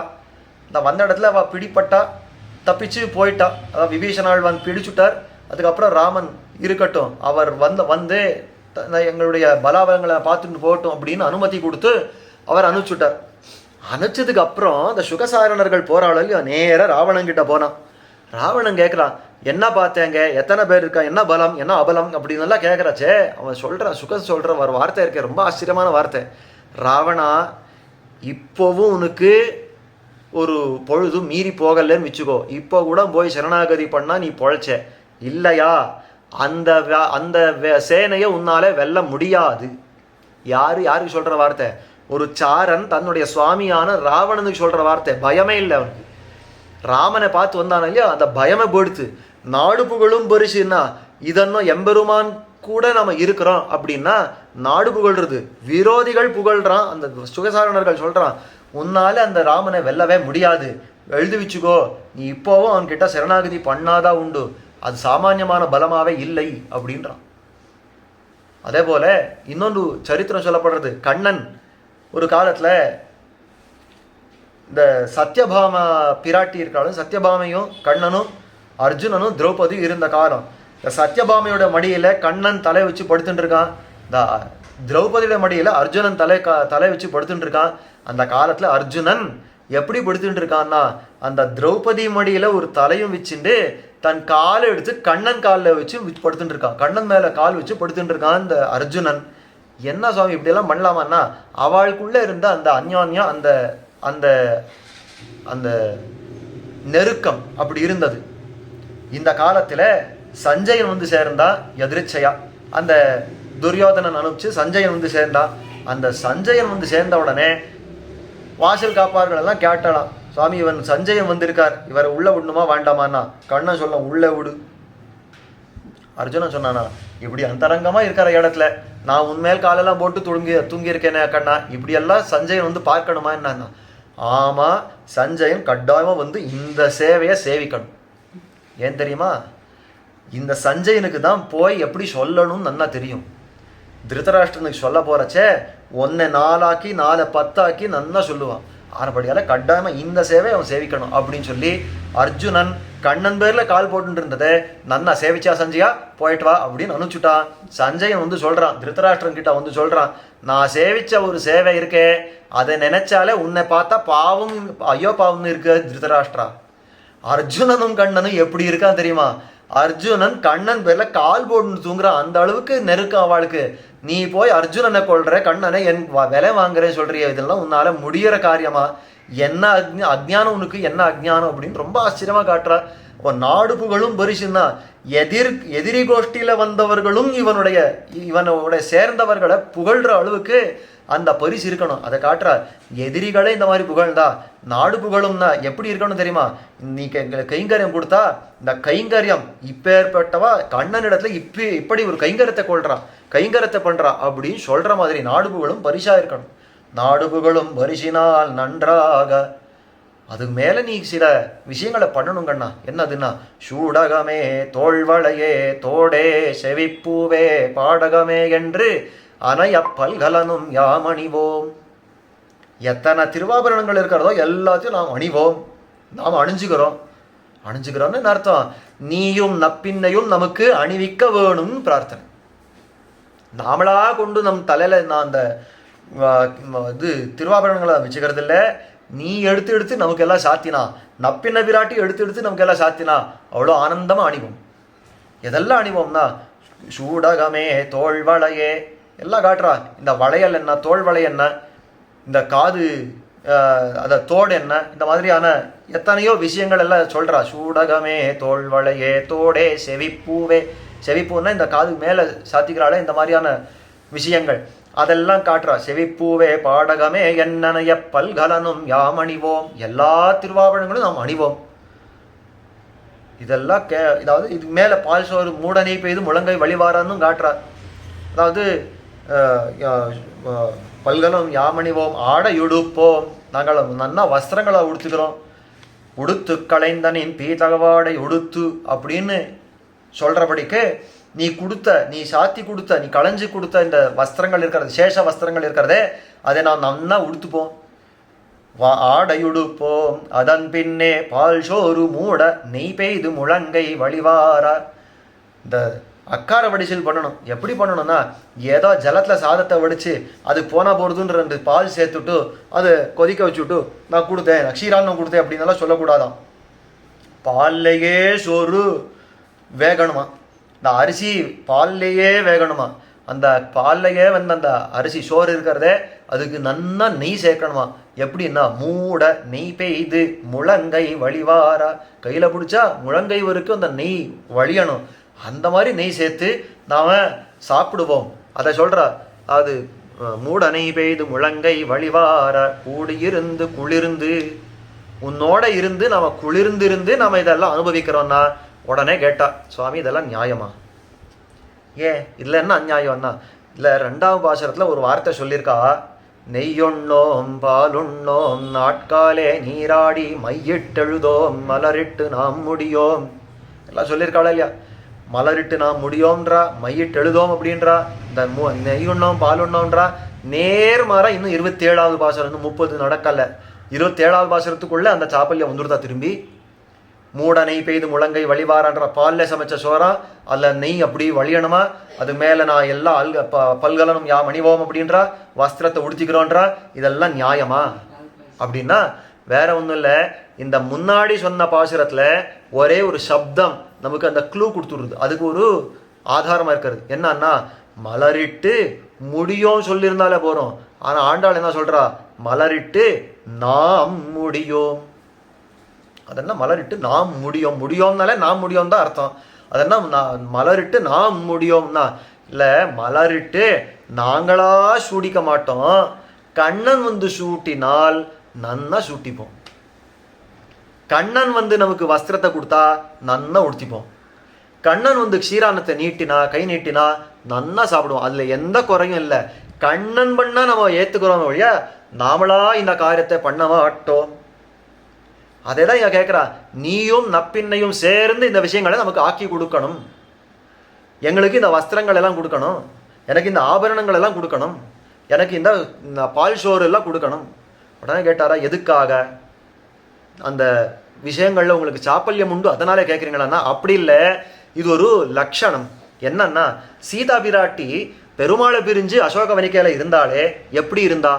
இந்த வந்த இடத்துல அவள் பிடிப்பட்டா, தப்பிச்சு போயிட்டா. அதாவது விபீஷணாள் வந்து பிடிச்சுட்டார். அதுக்கப்புறம் ராமன் இருக்கட்டும், அவர் வந்து எங்களுடைய பலாபலங்களை பார்த்துட்டு போகட்டும் அப்படின்னு அனுமதி கொடுத்து அவர் அனுப்பிச்சுட்டார். அனுப்பிச்சதுக்கு அப்புறம் இந்த சுகசாரணர்கள் போராளி நேராக ராவணங்கிட்ட போனான். ராவணன் கேட்குறான், என்ன பார்த்தேங்க, எத்தனை பேர் இருக்கா, என்ன பலம் என்ன அபலம் அப்படின்னு எல்லாம் கேட்குறாச்சே. அவன் சொல்கிறான், சொல்கிற ஒரு வார்த்தை இருக்கே, ரொம்ப ஆச்சரியமான வார்த்தை. ராவணா, இப்போவும் உனக்கு ஒரு பொழுதும் மீறி போகலன்னு வச்சுக்கோ. இப்போ கூட போய் சரணாகதி பண்ணால் நீ பொழைச்ச இல்லையா, அந்த அந்த சேனையை உன்னால வெல்ல முடியாது. யாருக்கு சொல்கிற வார்த்தை? ஒரு சாரன் தன்னுடைய சுவாமியான ராவணனுக்கு சொல்கிற வார்த்தை. பயமே இல்லை அவனுக்கு. ராமனை பார்த்து வந்தான இல்லையா, அந்த பயமே போடுத்து. நாடு புகழும் பரிசுன்னா இதன்னும் எம்பெருமான் கூட நம்ம இருக்கிறோம் அப்படின்னா நாடு புகழ்றது. விரோதிகள் புகழ்றான். அந்த சுகசாரணர்கள் சொல்கிறான், உன்னால அந்த ராமனை வெல்லவே முடியாது, எழுதி வச்சுக்கோ. நீ இப்போவும் அவன்கிட்ட சரணாகதி பண்ணாதான் உண்டு, அது சாமானியமான பலமாவே இல்லை அப்படின்றான். அதே போல இன்னொன்று சரித்திரம் சொல்லப்படுறது. கண்ணன் ஒரு காலத்தில் இந்த சத்யபாமா பிராட்டி இருக்காலும், சத்யபாமையும் கண்ணனும் அர்ஜுனனும் திரௌபதியும் இருந்த காலம். இந்த சத்யபாமையோட மடியில் கண்ணன் தலை வச்சு படுத்துட்டு இருக்கான். இந்த திரௌபதியோட மடியில் அர்ஜுனன் தலை வச்சு படுத்துட்டு இருக்கான். அந்த காலத்தில் அர்ஜுனன் எப்படி படுத்துட்டு இருக்கான்னா, அந்த திரௌபதி மடியில் ஒரு தலையும் வச்சுட்டு தன் காலை எடுத்து கண்ணன் காலில் வச்சு படுத்துட்டு இருக்கான். கண்ணன் மேலே கால் வச்சு படுத்துட்டு இருக்கான் இந்த அர்ஜுனன். என்ன சுவாமி இப்படியெல்லாம் பண்ணலாமான்னா, அவளுக்குள்ளே இருந்த அந்த அந்யோன்யம், அந்த அந்த அந்த நெருக்கம் அப்படி இருந்தது. இந்த காலத்தில் சஞ்சயன் வந்து சேர்ந்தா எதிர்ச்சையா. அந்த துரியோதனன் அனுப்பிச்சு சஞ்சயன் வந்து சேர்ந்தான். அந்த சஞ்சயன் வந்து சேர்ந்த உடனே வாசல் காப்பார்கள் எல்லாம் கேட்டலாம், சுவாமி இவன் சஞ்சயன் வந்திருக்கார், இவரை உள்ள விடணுமா வேண்டாமான்னா. கண்ணன் சொல்ல, உள்ள விடு. அர்ஜுனன் சொன்னானா, இப்படி அந்தரங்கமாக இருக்கிற இடத்துல நான் உண்மையில் காலெல்லாம் போட்டு தூங்கியிருக்கேனே கண்ணா, இப்படியெல்லாம் சஞ்சயன் வந்து பார்க்கணுமா என்னன்னா. ஆமாம், சஞ்சயன் கட்டாயமாக வந்து இந்த சேவையை சேவிக்கணும். ஏன் தெரியுமா, இந்த சஞ்சயனுக்கு தான் போய் எப்படி சொல்லணும்னு நல்லா தெரியும். திருதராஷ்டிரனுக்கு சொல்ல போகிறச்சே 1 4 4 10 நல்லா சொல்லுவான். ஆனபடியால் கட்டாயமாக இந்த சேவை அவன் சேவிக்கணும் அப்படின்னு சொல்லி அர்ஜுனன் கண்ணன் பேரில் கால் போட்டு இருந்ததை நன்னா சேவிச்சா சஞ்சயா, போயிட்டு வா அப்படின்னு அனுப்பிச்சுட்டான். சஞ்சயன் வந்து சொல்கிறான், திருதராஷ்டிரன் கிட்ட வந்து சொல்கிறான், நான் சேவிச்ச ஒரு சேவை இருக்கே, அதை நினைச்சாலே உன்னை பார்த்தா பாவம், ஐயோ பாவம்னு இருக்கு திருதராஷ்டிரா. அர்ஜுனனும் கண்ணனும் எப்படி இருக்கான் தெரியுமா? அர்ஜுனன் கண்ணன் பேர்ல கால் போட்டு தூங்குறான். அந்த அளவுக்கு நெருக்கம் அவளுக்கு. நீ போய் அர்ஜுனனை கொள்ற, கண்ணனை என் விலை வாங்குறேன்னு சொல்றிய, இதெல்லாம் உன்னால முடிகிற காரியமா? என்ன அஜ்ஞானம் உனக்கு, என்ன அஜ்ஞானம் அப்படின்னு ரொம்ப ஆச்சரியமா காட்டுறா. நாடு புகழும் பரிசுன்னா எதிரி கோஷ்டியில வந்தவர்களும் இவனோட சேர்ந்தவர்களை புகழ்ற அளவுக்கு அந்த பரிசு இருக்கணும். அதை காட்டுறா. எதிரிகளே இந்த மாதிரி புகழ்ந்தா நாடு புகழும்னா எப்படி இருக்கணும் தெரியுமா? நீ கைங்கரியம் கொடுத்தா இந்த கைங்கரியம் இப்பேற்பட்டவா கண்ணனிடத்துல இப்படி ஒரு கைங்கரத்தை கொள்றான், கைங்கரத்தை பண்றா அப்படின்னு சொல்ற மாதிரி நாடு புகழும் பரிசா இருக்கணும். நாடு புகழும் பரிசினால் நன்றாக. அதுக்கு மேலே நீ சில விஷயங்களை பண்ணணுங்கண்ணா. என்னதுன்னா, சூடகமே தோள்வளையே தோடே செவிப்பூவே பாடகமே என்று அனைய பல்கலனும் யாம் அணிவோம். எத்தனை திருவாபரணங்கள் இருக்கிறதோ எல்லாத்தையும் நாம் அணிவோம், நாம் அணிஞ்சுக்கிறோம்னு அர்த்தம். நீயும் நப்பின்னையும் நமக்கு அணிவிக்க வேணும்னு பிரார்த்தனை. நாமளா கொண்டு நம் தலையில நான் அந்த திருவாபரணங்களை வச்சுக்கிறது இல்லை. நீ எடுத்து நமக்கு எல்லாம் சாத்தினா, நப்பின்ன விராட்டி எடுத்து நமக்கு எல்லாம் சாத்தினா அவ்வளோ ஆனந்தமாக அணிவோம். எதெல்லாம் அணிவோம்னா, சூடகமே தோள்வளையே எல்லாம் காட்டுறா. இந்த வளையல் என்ன, தோல் வளை என்ன, இந்த காது அதை தோடு என்ன, இந்த மாதிரியான எத்தனையோ விஷயங்கள் எல்லாம் சொல்கிறா. சூடகமே தோள்வளையே தோடே செவிப்பூவே. செவிப்பூன்னா இந்த காது மேலே சாத்திக்கிறாளே, இந்த மாதிரியான விஷயங்கள் அதெல்லாம் காட்டுறா. செவிப்பூவே பாடகமே என்னனைய பல்கலனும் யாம் அணிவோம். எல்லா திருவாபரணங்களும் நாம் அணிவோம். இதெல்லாம் இதாவது இதுக்கு மேலே பால் சோறு மூடனை பெய்து முழங்கை வழிவாரான்னு காட்டுறார். அதாவது பல்கலம் யாமணிவோம் ஆடை உடுப்போம். நாங்கள் நன்னா வஸ்திரங்களை உடுத்துக்கிறோம். உடுத்து களைந்தனின் பீதகவாடை உடுத்து அப்படின்னு சொல்றபடிக்கு நீ சாத்தி கொடுத்த, நீ களைஞ்சு கொடுத்த இந்த வஸ்திரங்கள் இருக்கிறது, சேஷ வஸ்திரங்கள் இருக்கிறதே, அதை நான் நன்னா உடுத்துப்போம், ஆடையுடுப்போம். அதன் பின்னே பால் சோறு மூட நெய் பெய்து முழங்கை வழிவார. இந்த அக்கார வடிசல் பண்ணணும். எப்படி பண்ணணும்னா, ஏதோ ஜலத்தில் சாதத்தை வடித்து அது போனால் போகிறதுன்னு 2 பால் சேர்த்துட்டு அதை கொதிக்க வச்சுட்டு நான் கொடுத்தேன், க்ஷீரான்னு கொடுத்தேன் அப்படின்னலாம் சொல்லக்கூடாதான். பால்லையே சோறு வேகணுமா, இந்த அரிசி பால்லையே வேகணுமா, அந்த பால்லையே அந்த அரிசி சோறு இருக்கிறதே அதுக்கு நன்னா நெய் சேர்க்கணுமா. எப்படின்னா, மூட நெய் பெய்து முழங்கை வழிவாரா, கையில் பிடிச்சா முழங்கை வரைக்கும் அந்த நெய் வழியணும். அந்த மாதிரி நெய் சேர்த்து நாம் சாப்பிடுவோம். அதை சொல்கிறா. அது மூட நெய் பெய்து முழங்கை வழிவார கூடியிருந்து குளிர்ந்து, உன்னோட இருந்து நாம் குளிர்ந்திருந்து நாம் இதெல்லாம் அனுபவிக்கிறோன்னா, உடனே கேட்டா, சுவாமி இதெல்லாம் நியாயமா? ஏன் இதில் என்ன அந்நியாயம்னா, இல்லை 2ஆம் பாசுரத்தில் ஒரு வார்த்தை சொல்லியிருக்கா, நெய்யொண்ணோம் பாலுண்ணோம் நாட்காலே நீராடி மையிட்டெழுதோம் மலரிட்டு நாம் முடியோம் எல்லாம் சொல்லியிருக்காளா இல்லையா? மலரிட்டு நாம் முடியோம்ன்றா, மையிட்டு எழுதோம் அப்படின்றா, இந்த நெய்யுண்ணோம் பாலுண்ணோம்ன்றா. நேர்மாறா இன்னும் 27ஆவது பாசுரம், இன்னும் 30 நடக்கல. 27ஆவது பாசுரத்துக்குள்ளே அந்த சாப்பல்யம் வந்துருதா திரும்பி. மூட நெய் பெய்து முழங்கை வழிவாரான்ற பாலில் சமைச்ச சோறா, அதில் நெய் அப்படி வழியணுமா, அது மேலே நான் எல்லாம் பல்கலனும் மணிவோம் அப்படின்றா, வஸ்திரத்தை உடுத்திக்கிறோன்றா. இதெல்லாம் நியாயமா அப்படின்னா வேற ஒன்றும் இல்லை. இந்த முன்னாடி சொன்ன பாசுரத்தில் ஒரே ஒரு சப்தம் நமக்கு அந்த க்ளூ கொடுத்துடுது, அதுக்கு ஒரு ஆதாரமாக இருக்கிறது. என்னன்னா, மலரிட்டு முடியும் சொல்லியிருந்தாலே போகிறோம். ஆனால் ஆண்டாள் என்ன சொல்கிறா, மலரிட்டு நாம் முடியோம். அதென்ன மலரிட்டு நாம் முடியும், முடியோம்னாலே நாம் முடியும் தான் அர்த்தம். அதென்ன மலரிட்டு நாம் முடியோம்னா, இல்லை மலரிட்டு நாங்களா சூடிக்க மாட்டோம், கண்ணன் வந்து சூட்டினால் நன்னா சூட்டிப்போம். கண்ணன் வந்து நமக்கு வஸ்திரத்தை கொடுத்தா நன்னா உடுத்திப்போம். கண்ணன் வந்து க்ஷீரானத்தை நீட்டினா, கை நீட்டினா நன்னா சாப்பிடுவோம். அதில் எந்த குறையும் இல்லை. கண்ணன் பண்ணா நம்ம ஏற்றுக்கிறோம் வழியா, நாமளா இந்த காரியத்தை பண்ண மாட்டோம். அதே தான் இங்க கேட்குறா, நீயும் நப்பின்னையும் சேர்ந்து இந்த விஷயங்களை நமக்கு ஆக்கி கொடுக்கணும். எங்களுக்கு இந்த வஸ்திரங்கள் எல்லாம் கொடுக்கணும், எனக்கு இந்த ஆபரணங்கள் எல்லாம் கொடுக்கணும், எனக்கு இந்த பால் சோறு எல்லாம் கொடுக்கணும். உடனே கேட்டாரா, எதுக்காக? அந்த விஷயங்கள்ல உங்களுக்கு சாப்பல்யம் உண்டு அதனாலே கேட்குறீங்களான்னா, அப்படி இல்லை. இது ஒரு லட்சணம். என்னன்னா, சீதா பிராட்டி பெருமாளை பிரிஞ்சு அசோக வனிக்கையில் இருந்தாலே எப்படி இருந்தா?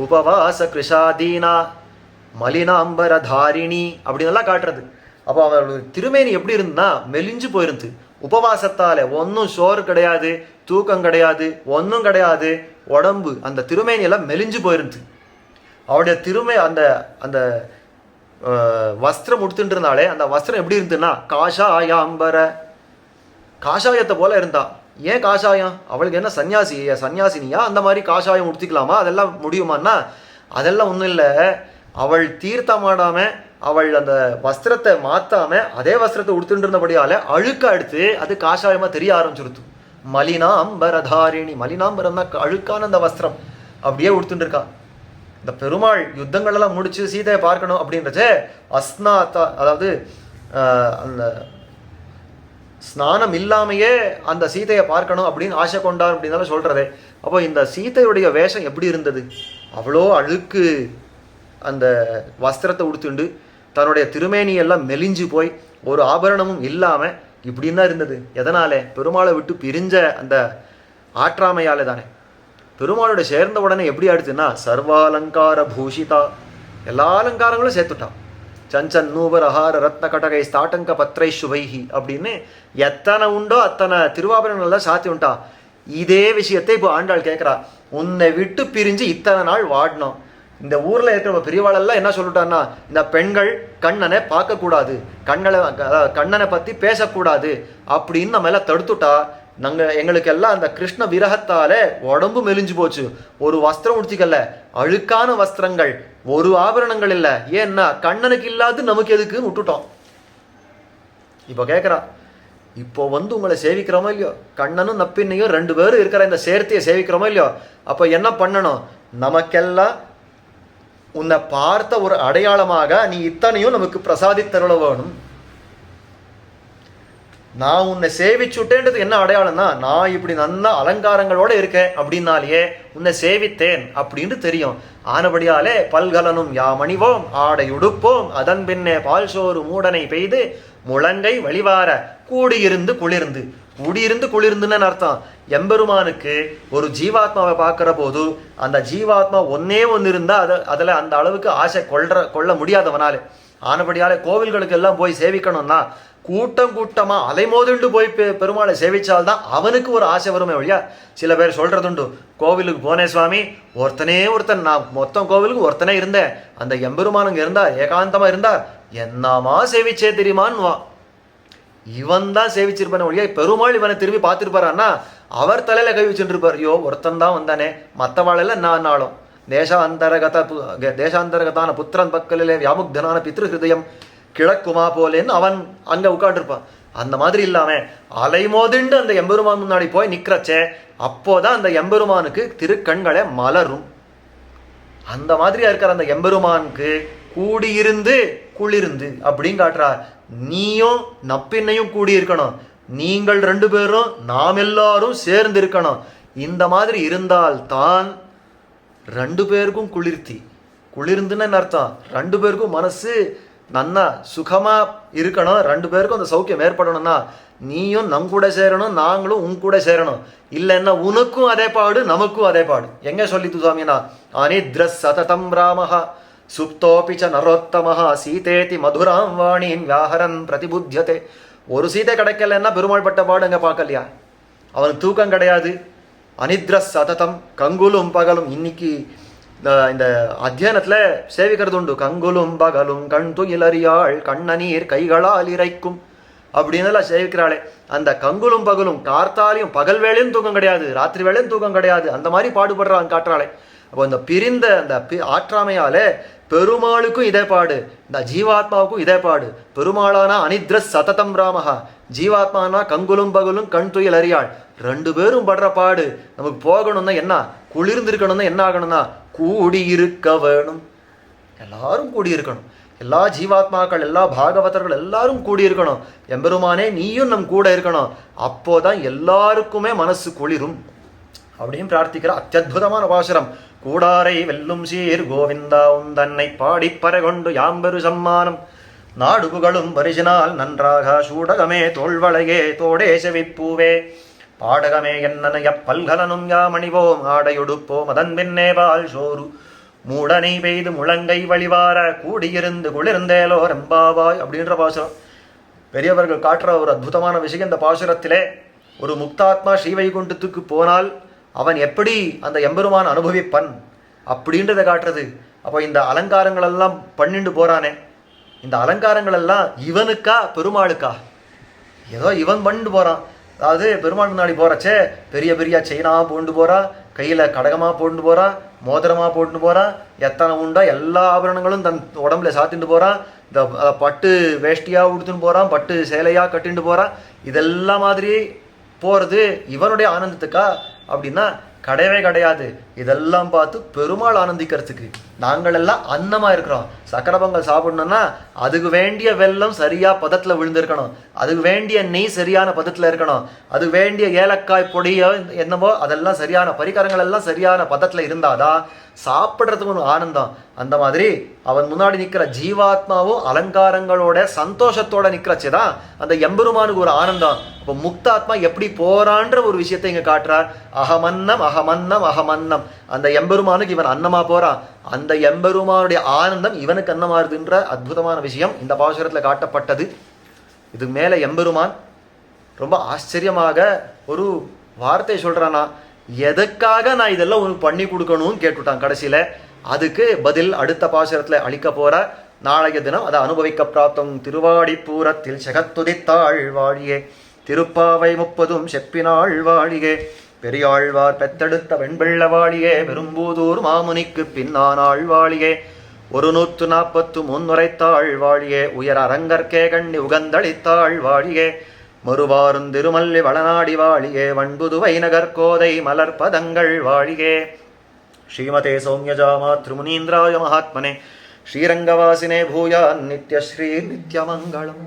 உபவாச கிருஷாதீனா மலினாம்பர தாரிணி அப்படின்னு எல்லாம் காட்டுறது. அப்போ அவளோட திருமேனி எப்படி இருந்தா? மெலிஞ்சு போயிருந்து. உபவாசத்தால ஒன்றும் சோறு கிடையாது, தூக்கம் கிடையாது, ஒன்றும் கிடையாது. உடம்பு அந்த திருமேனியெல்லாம் மெலிஞ்சு போயிருந்து. அவருடைய அந்த அந்த வஸ்திரம் உடுத்துட்டு இருந்தாலே அந்த வஸ்திரம் எப்படி இருந்துன்னா, காஷாயாம்பர, காஷாயத்தை போல இருந்தா. ஏன் காஷாயம்? அவளுக்கு என்ன சன்னியாசினியா? அந்த மாதிரி காஷாயம் உடுத்திக்கலாமா? அதெல்லாம் முடியுமான்னா, அதெல்லாம் ஒன்றும் இல்லை. அவள் தீர்த்தமாடாம, அவள் அந்த வஸ்திரத்தை மாத்தாம அதே வஸ்திரத்தை உடுத்துட்டு இருந்தபடியால அழுக்க எடுத்து அது காஷாயமா தெரிய ஆரம்பிச்சிருத்து. மலினாம்பரதாரிணி, மலினாம்பரம்னா அழுக்கான அந்த வஸ்திரம் அப்படியே உடுத்துட்டு இருக்கா. இந்த பெருமாள் யுத்தங்கள் எல்லாம் முடிச்சு சீதையை பார்க்கணும் அப்படின்றச்சே அஸ்னாத்தா, அதாவது அந்த ஸ்நானம் இல்லாமையே அந்த சீதையை பார்க்கணும் அப்படின்னு ஆசை கொண்டார் அப்படின்னாலும் சொல்றதே. அப்போ இந்த சீதையுடைய வேஷம் எப்படி இருந்தது? அவ்வளோ அழுக்கு அந்த வஸ்திரத்தை உடுத்துண்டு தன்னுடைய திருமேனியெல்லாம் மெலிஞ்சு போய் ஒரு ஆபரணமும் இல்லாமல் இப்படின்னு தான் இருந்தது. எதனாலே? பெருமாளை விட்டு பிரிஞ்ச அந்த ஆற்றாமையாலே தானே. பெருமாளோட சேர்ந்த உடனே எப்படி ஆயிடுச்சுன்னா, சர்வாலங்கார பூஷிதா, எல்லா அலங்காரங்களும் சேர்த்துட்டான். சஞ்சன் நூபர் அஹார ரத்ன கடகை ஸ்தாட்டங்க பத்ரை சுவைஹி அப்படின்னு எத்தனை உண்டோ அத்தனை திருவாபரணங்கள்லாம் சாத்தி உண்டா. இதே விஷயத்தை இப்போ ஆண்டாள் கேட்குறா, உன்னை விட்டு பிரிஞ்சு இத்தனை நாள் வாடினோம். இந்த ஊரில் இருக்கிற பெரியவாளெல்லாம் என்ன சொல்லிட்டான்னா, இந்த பெண்கள் கண்ணனை பார்க்கக்கூடாது, கண்ணனை பற்றி பேசக்கூடாது அப்படின்னு நம்ம எல்லாம் தடுத்துட்டா. எங்களுக்கு எல்லாம் அந்த கிருஷ்ண விரகத்தால உடம்பு மெலிஞ்சு போச்சு. ஒரு வஸ்திரம் உடுத்திக்கல, அழுக்கான வஸ்திரங்கள், ஒரு ஆபரணங்கள் இல்லை. ஏன்னா கண்ணனுக்கு இல்லாது நமக்கு எதுக்குன்னு விட்டுட்டோம். இப்போ கேட்குறா, இப்போ வந்து உங்களை சேவிக்கிறோமோ இல்லையோ, கண்ணனும் நப்பின்னையும் 2 பேரும் இருக்கிற இந்த சேர்த்தியை சேவிக்கிறோமோ இல்லையோ, அப்போ என்ன பண்ணணும்? நமக்கெல்லாம் உன்னை பார்த்த ஒரு அடையாளமாக நீ இத்தனையும் நமக்கு பிரசாதித்தருள வேணும். நான் உன்னை சேவிச்சுட்டேன்றது என்ன அடையாளம்னா, நான் இப்படி நல்ல அலங்காரங்களோட இருக்கேன் அப்படின்னாலேயே உன்னை சேவித்தேன் அப்படின்னு தெரியும். ஆனபடியாலே பல்கலனும் யாமணிவோம் ஆடை உடுப்போம் அதன் பின்னே பால் சோறு மூடனை பெய்து முழங்கை வழிவார கூடியிருந்து குளிர்ந்து. கூடியிருந்து குளிர்ந்துன்னு அர்த்தம், எம்பெருமானுக்கு ஒரு ஜீவாத்மாவை பார்க்கிற போது அந்த ஜீவாத்மா ஒன்னே ஒன்று இருந்தா அதில் அந்த அளவுக்கு ஆசை கொள்ள முடியாதவனால. ஆனபடியாலே கோவில்களுக்கு எல்லாம் போய் சேவிக்கணும்னா கூட்டம் கூட்டமா அலைமோதுண்டு போய் பெருமாளை சேவிச்சால்தான் அவனுக்கு ஒரு ஆசை வருமே வழியா. சில பேர் சொல்றதுண்டு, கோவிலுக்கு போனே சுவாமி, ஒருத்தன் நான் மொத்தம் கோவிலுக்கு ஒருத்தனே இருந்தேன், அந்த எம்பெருமானுங்க இருந்தார், ஏகாந்தமா இருந்தார், என்னமா சேவிச்சே தெரியுமான்னு. இவன் தான் சேவிச்சிருப்பான ஒழியா பெருமாள் இவனை திரும்பி பார்த்துருப்பாரான்னா அவர் தலையில கை வச்சுட்டு இருப்பார். ஐயோ ஒருத்தன் தான் வந்தானே, மற்றவாளெல்லாம் நான் நாளும் தேசாந்தரகதான புத்திரன் பக்கலிலே வியாமுக்தனான பித்ரு ஹிருதயம் கிழக்குமா போலேன்னு அவன் அங்க உட்காந்துருப்பான். அந்த மாதிரி இல்லாம அலைமோதிண்டு அந்த எம்பெருமான் முன்னாடி போய் நிக்கிறச்சே அப்போதான் அந்த எம்பெருமானுக்கு திருக்கண்களை மலரும். அந்த மாதிரியா இருக்கிற அந்த எம்பெருமானுக்கு கூடியிருந்து குளிர்ந்து அப்படின்னு காட்டுறார். நீயும் நப்பின்னையும் கூடி இருக்கணும், நீங்கள் 2 பேரும் நாம் எல்லாரும் சேர்ந்து இருக்கணும். இந்த மாதிரி இருந்தால் தான் 2 பேருக்கும் குளிர்ந்துன்னு அர்த்தம். 2 பேருக்கும் மனசு நன்னா சுகமா இருக்கணும், 2 பேருக்கும் அந்த சௌக்கியம் ஏற்படணும்னா நீயும் நம் கூட சேரணும், நாங்களும் உன் கூட சேரணும். இல்லைன்னா உனக்கும் அதே பாடு நமக்கும் அதே பாடு. எங்க சொல்லித்து சுவாமினா, அனித்ர சததம் ராமஹா சுப்தோபிச்ச நரோத்தமஹா சீதேதி மதுராம் வாணின் வியாஹரன் பிரதிபுத்தியதே. ஒரு சீதை கிடைக்கலன்னா பெருமாள் பட்ட பாடு அங்க பார்க்கலையா? அவனுக்கு தூக்கம் கிடையாது. அனித்ர சததம், கங்குலும் பகலும். இன்னைக்கு இந்த அத்தியானத்துல சேவிக்கிறது உண்டு, கங்குலும் பகலும் கண் துயிலறியாள் கண்ணநீர் கைகளால் இறைக்கும் அப்படின்னு சேவிக்கிறாளே. அந்த கங்குலும் பகலும், கார்த்தாலையும் பகல் வேளையும் தூக்கம் கிடையாது, ராத்திரி வேளையும் தூக்கம் கிடையாது, அந்த மாதிரி பாடுபடுறான் காட்டுறாளே. அப்போ இந்த பிரிந்த அந்த ஆற்றாமையாலே பெருமாளுக்கும் இதே பாடு, இந்த ஜீவாத்மாவுக்கும் இதே பாடு. பெருமாளானா அனித்ர சததம் ராமஹா, ஜீவாத்மானா கங்குலும் பகலும் கண் துயில் அறியாள். 2 பேரும் படுற பாடு. நமக்கு போகணும்னா என்ன, குளிர்ந்திருக்கணும்னா என்ன ஆகணும்னா கூடியிருக்க வேணும். எல்லாரும் கூடியிருக்கணும், எல்லா ஜீவாத்மாக்கள் எல்லா பாகவதர்கள் எல்லாரும் கூடியிருக்கணும். எம்பெருமானே நீயும் நம் கூட இருக்கணும், அப்போதான் எல்லாருக்குமே மனசு குளிரும் அப்படின்னு பிரார்த்திக்கிற அத்தியுதமான பாசுரம். கூடாரை வெல்லும் சீர் கோவிந்தா உந்தன்னை பாடிப்பறை கொண்டு யாம்பெரு சம்மானம் நாடுபுகளும் பரிசினால் நன்றாக சூடகமே தோள்வளையே தோடே செவிப்பூவே பாடகமே என்னனைய பல்கலனும் யாமணிவோம் ஆடையொடுப்போம் அதன் பின்னே பால் சோறு மூடனை பெய்து முழங்கை வழிவார கூடியிருந்து குளிர்ந்தேலோ ரெம்பாவாய் அப்படின்ற பாசுரம். பெரியவர்கள் காட்டுற ஒரு அற்புதமான விஷயம் இந்த பாசுரத்திலே. ஒரு முக்தாத்மா ஸ்ரீவைகுண்டத்துக்கு போனால் அவன் எப்படி அந்த எம்பெருமான் அனுபவிப்பன் அப்படின்றத காட்டுறது. அப்போ இந்த அலங்காரங்கள் எல்லாம் பண்ணிட்டு போறானே, இந்த அலங்காரங்கள் எல்லாம் இவனுக்கா பெருமாளுக்கா? ஏதோ இவன் பண்ணிட்டு போறான். அதாவது பெருமாள் முன்னாடி போறச்சே பெரிய பெரிய செயினா போட்டு போறா, கையில கடகமா போட்டு போறா, மோதிரமா போட்டு போறா, எத்தனை உண்டா எல்லா ஆபரணங்களும் தன் உடம்புல சாத்திட்டு போறான். இந்த பட்டு வேஷ்டியா உடுத்துன்னு போறான், பட்டு சேலையா கட்டிட்டு போறான். இதெல்லாம் மாதிரி போறது இவனுடைய ஆனந்தத்துக்கா அப்படின்னா கிடையவே கிடையாது. இதெல்லாம் பார்த்து பெருமாள் ஆனந்திக்கிறதுக்கு. நாங்கள் எல்லாம் அன்னமா இருக்கிறோம். சக்கரை பொங்கல் சாப்பிடணும்னா அதுக்கு வேண்டிய வெல்லம் சரியா பதத்துல விழுந்திருக்கணும், அதுக்கு வேண்டிய நெய் சரியான பதத்துல இருக்கணும், அதுக்கு வேண்டிய ஏலக்காய் பொடியோ என்னவோ அதெல்லாம் சரியான பரிகாரங்கள் எல்லாம் சரியான பதத்துல இருந்தாதான் சாப்பிட்றதுக்கு ஒரு ஆனந்தம். அந்த மாதிரி அவன் முன்னாடி நிற்கிற ஜீவாத்மாவும் அலங்காரங்களோட சந்தோஷத்தோட நிற்கிறச்சுதான் அந்த எம்பெருமானுக்கு ஒரு ஆனந்தம். அப்போ முக்தாத்மா எப்படி போறான்ற ஒரு விஷயத்தை இங்க காட்டுறார். அகமன்னம் அகமன்னம் அகமன்னம். அந்த எம்பெருமானுக்கு இவன் அன்னமா போறான், அந்த எம்பெருமானுடைய ஆனந்தம் இவனுக்கு அன்னமாறுதுன்ற அற்புதமான விஷயம் இந்த பாசுரத்துல காட்டப்பட்டது. இது மேல எம்பெருமான் ரொம்ப ஆச்சரியமாக ஒரு வார்த்தை சொல்றானா, எதுக்காக நான் இதெல்லாம் உனக்கு பண்ணி கொடுக்கணும்னு கேட்டுட்டான் கடைசியில. அதுக்கு பதில் அடுத்த பாசுரத்துல அளிக்க போற. நாளைய தினம் அதை அனுபவிக்க பிராப்தம். திருவாடிப்பூரத்தில் செகத்துதித்தாள் வாழியே திருப்பாவை 30 செப்பினாள் வாழியே பெரியாழ்வார் பெத்தெடுத்த வெண்பிள்ள வாழியே பெரும்பூதூர் மாமுனிக்கு பின்னானாள் வாழியே 143 உரைத்தாள் வாழியே உயர் அரங்கற்கே கண்ணி உகந்தளித்தாள் வாழியே மறுவாரும் திருமல்லி வளநாடி வாழியே வண்புதுவை நகர்கோதை மலர்பதங்கள் வாழியே ஸ்ரீமதே சௌமியஜாமாத்ருமுனீந்திராய மகாத்மனே ஸ்ரீரங்கவாசினே பூயான் நித்யஸ்ரீ நித்யமங்கலம்.